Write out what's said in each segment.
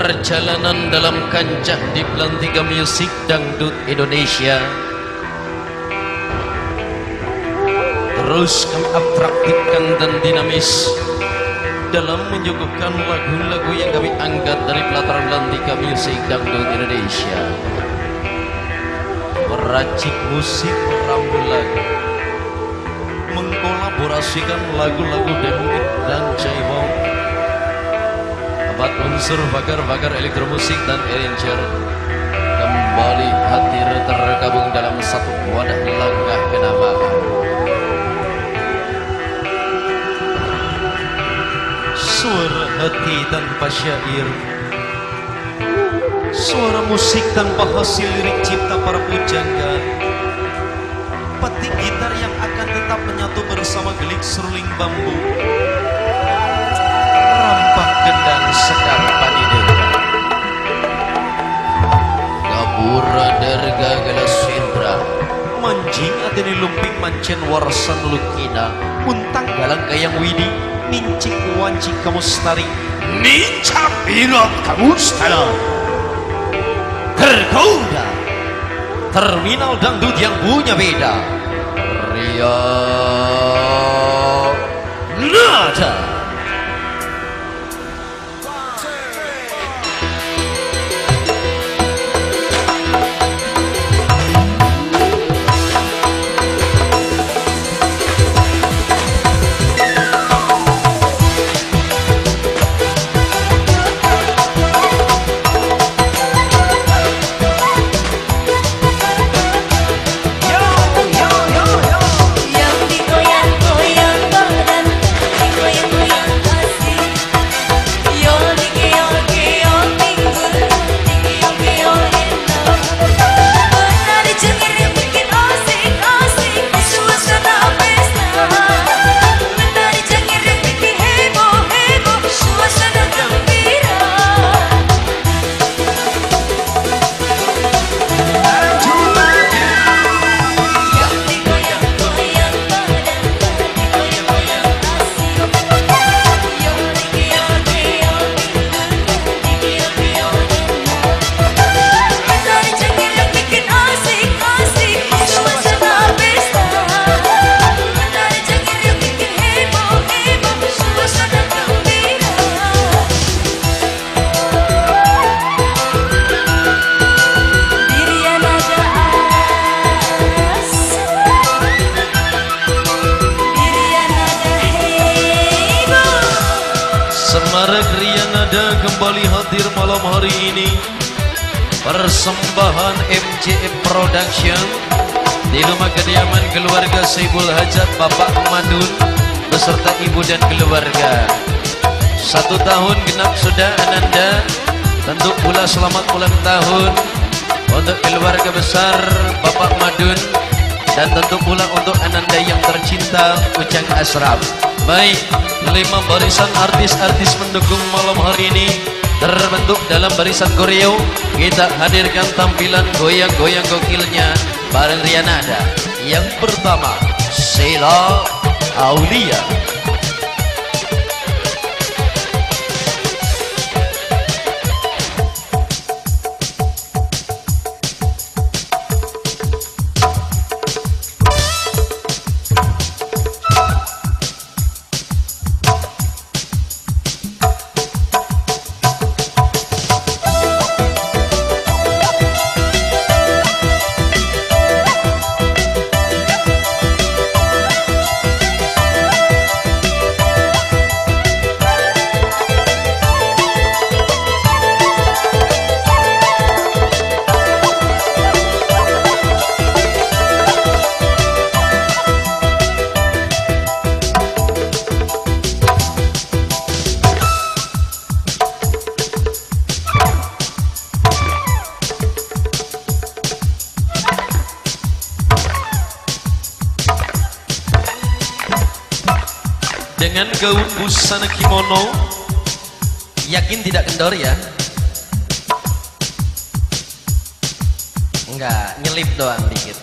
Perjalanan dalam kancah di Belantika Musik Dangdut Indonesia terus kami atraktifkan dan dinamis dalam menyuguhkan lagu-lagu yang kami angkat dari pelataran Belantika Musik Dangdut Indonesia. Meracik musik, merambul lagu, mengkolaborasikan lagu-lagu dangdut dan jaibong, empat unsur bakar-bakar elektromusik dan arranger kembali hadir tergabung dalam satu wadah langkah kenamaan. Suara hati tanpa syair, suara musik tanpa hasil lirik cipta para pujangga, petik gitar yang akan tetap menyatu bersama gelik seruling bambu, rampak gendang sekar panidera, gabura derga galas indra, manjing atene lumping mancen warsan lukina, untang galang kayang widi, nincik wanci kamustari, nincak pilot kamustara, tergoda terminal dangdut yang punya beda, Ria Nada. Semarak Ria Nada kembali hadir malam hari ini. Persembahan MJM Production di rumah kediaman keluarga Saibul Hajat Bapak Madun beserta ibu dan keluarga. 1 tahun genap sudah Ananda. Tentu pula selamat ulang tahun untuk keluarga besar Bapak Madun, dan tentu pula untuk Ananda yang tercinta Ujang Asraf. Baik, 5 barisan artis-artis mendukung malam hari ini terbentuk dalam barisan koreo. Kita hadirkan tampilan goyang-goyang gokilnya bareng Ria Nada. Yang pertama, Sheila Aulia. Dengan gaun busana kimono, yakin tidak kendor ya? Enggak, nyelip doang dikit.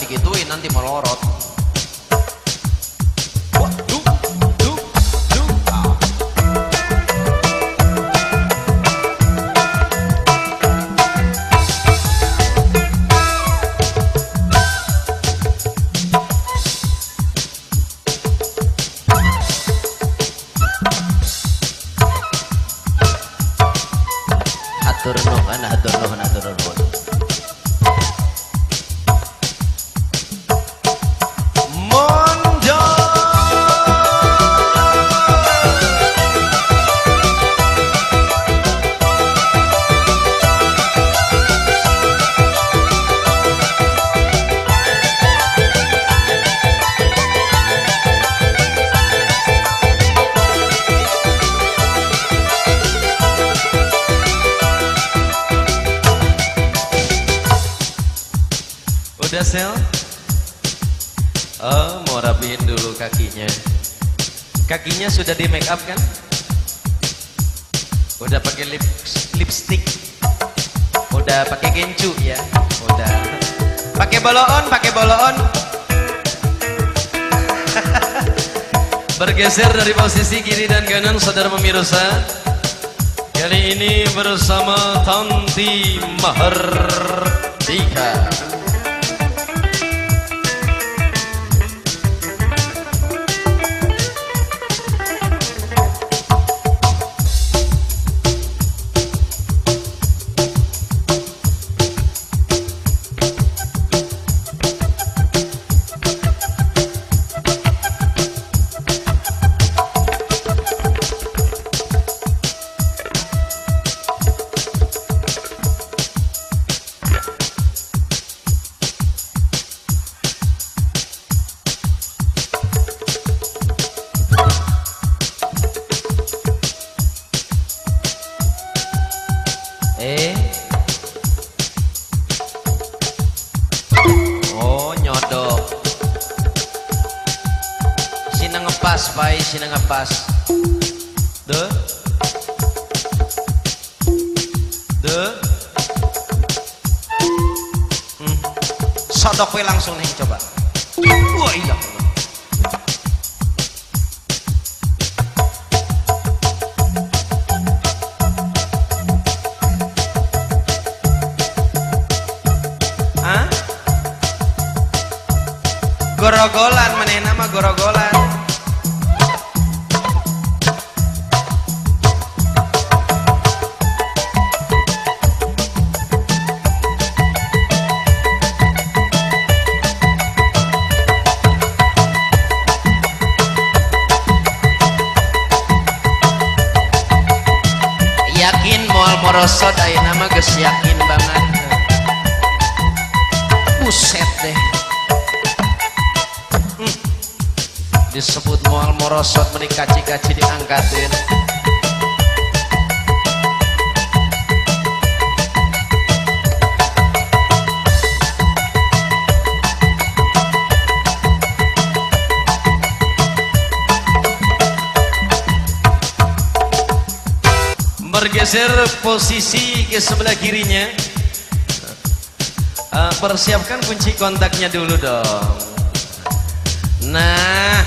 digituin nanti melorot. Atur nuhun, atur nuhun, atur nuhun. Mondo. Udah sel? Oh, mau rapihin dulu kakinya. Kakinya sudah di make up kan? Udah pakai lipstick. Udah pakai gencu ya? Udah. Pakai boloon, pakai boloon. Bergeser dari posisi kiri dan kanan saudara pemirsa. Kali ini bersama Tanti Mahardika. Oh nyodok. Sina ngepas, pai, sina ngepas. Deh. Deh. Sodok we langsung nih coba. Wah iya. Gorogolan, menena mah gorogolan. Yakin moal morosot ayeuna mah geus yakin banget. Buset deh. Disebut moal morosot menik kaci-kaci diangkatin. Bergeser posisi ke sebelah kirinya. Persiapkan kunci kontaknya dulu dong. Nah,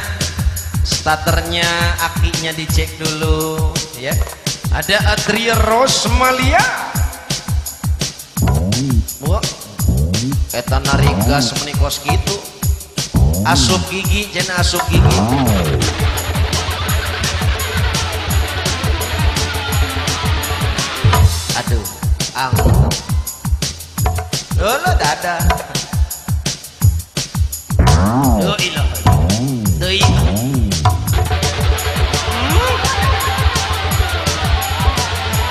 starternya, akinya dicek dulu ya. Ada Atria Rosmalia. Wah, eta narigas menikos gitu. Asup gigi, jenah asup gigi. Aduh, lo dada. Oh ilah. Deui.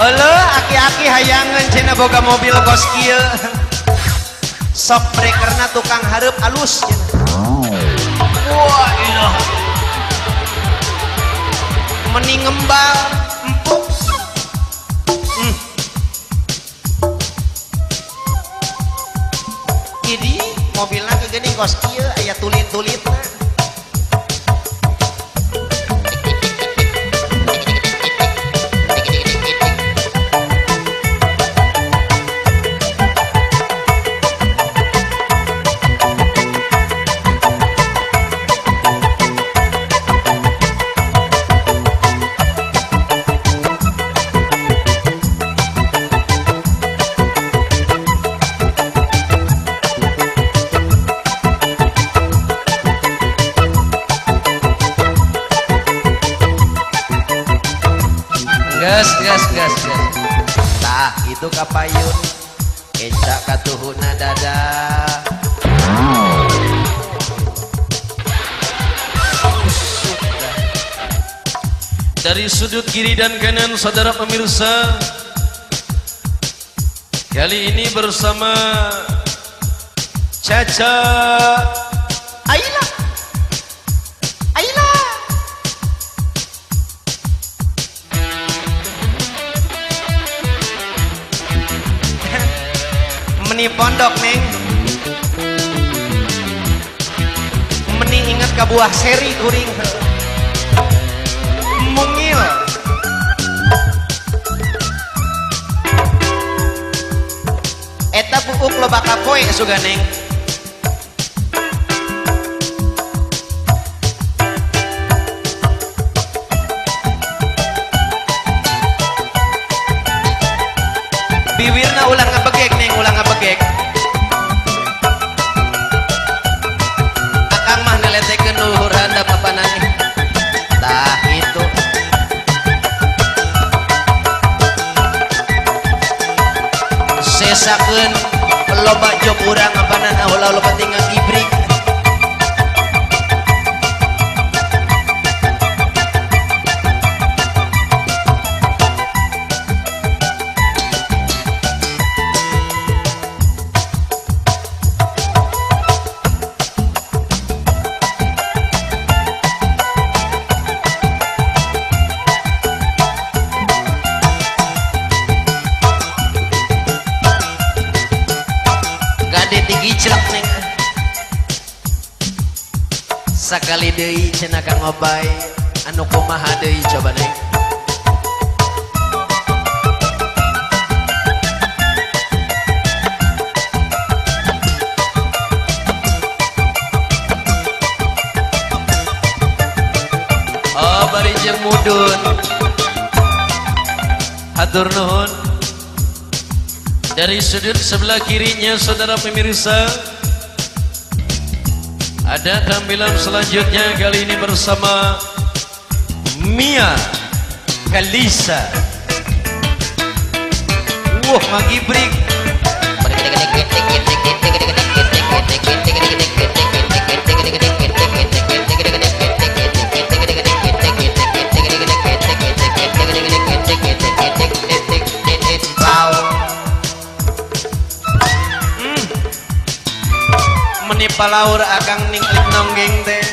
Olo aki-aki hayangan cenah boga mobil kos kieu. Sok breakerna tukang hareup alus cenah. Wah ilah. Mending ngembal empuk. Jadi mobilnya gini kos kieu aya tulit-tulitna. gas. Tah itu kapayun encak katuhuna dada. Dari sudut kiri dan kanan saudara pemirsa, kali ini bersama Caca Aila meni pondok neng, meni ingat ke buah seri kuring mungil. Eta buuk lo bakal poe suga neng. Bibirna ulang ngabegek neng, ulang ngabegek. Akang mah neletekeun luhur handap apa nangis. Tah itu. Sesakeun loba job urang apana ulah penting ngibrik. Celak neng sakali deui cenah Kang Obay anu kumaha deui coba neng. Oh bari jeung mudun hatur nuhun. Dari sudut sebelah kirinya saudara pemirsa, ada tampilan selanjutnya kali ini bersama Mia Kalisa. Wah ngagibrik. Palaur akang ningklip nonggeng teh.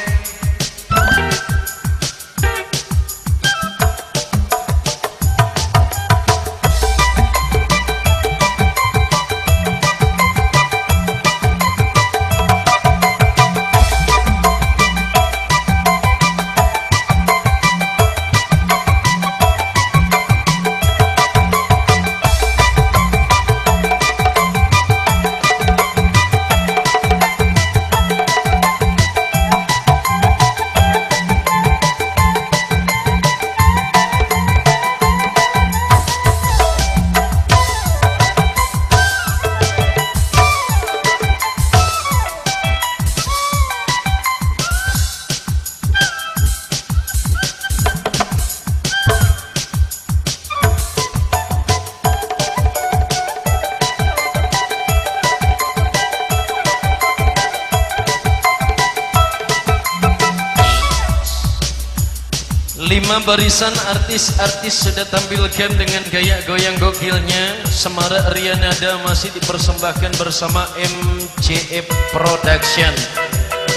Lima barisan artis-artis sudah tampilkan dengan gaya goyang gokilnya. Semarak Rianada masih dipersembahkan bersama MCF Production.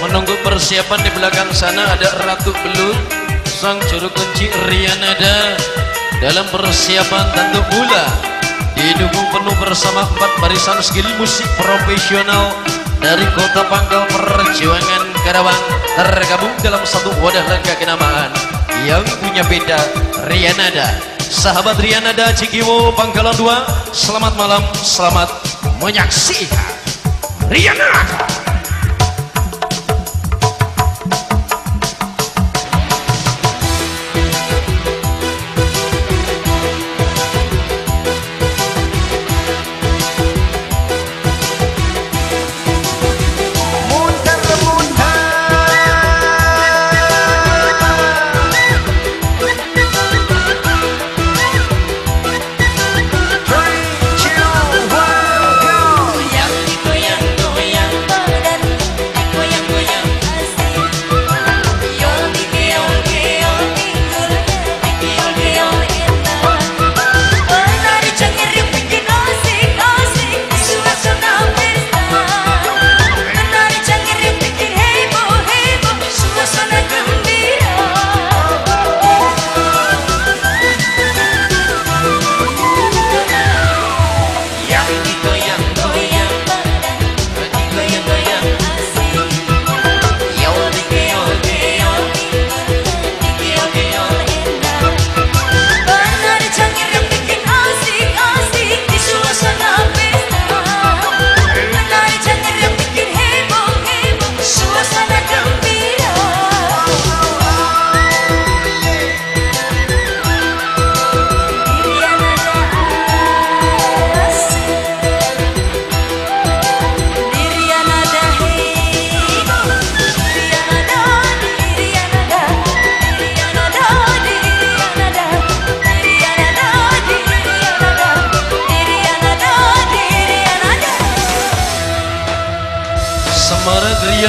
Menunggu persiapan di belakang sana ada Ratu Belut, sang juru kunci Rianada. Dalam persiapan tentu pula didukung penuh bersama 4 barisan skill musik profesional dari Kota Pangkal Perjuangan Karawang, tergabung dalam satu wadah rangka kenamaan yang punya beda Rianada. Sahabat Rianada Cikiwo Pangkalan 2, selamat malam, selamat menyaksikan Rianada.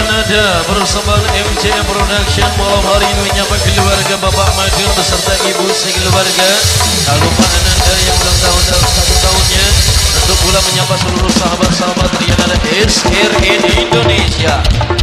Nada bersama MCM Production malam hari ini menyapa keluarga Bapak Madun beserta Ibu sekeluarga. Tak lupa Ananda yang ulang tahun dalam 1 tahunnya. Untuk pula menyapa seluruh sahabat-sahabat yang ada SRN Indonesia.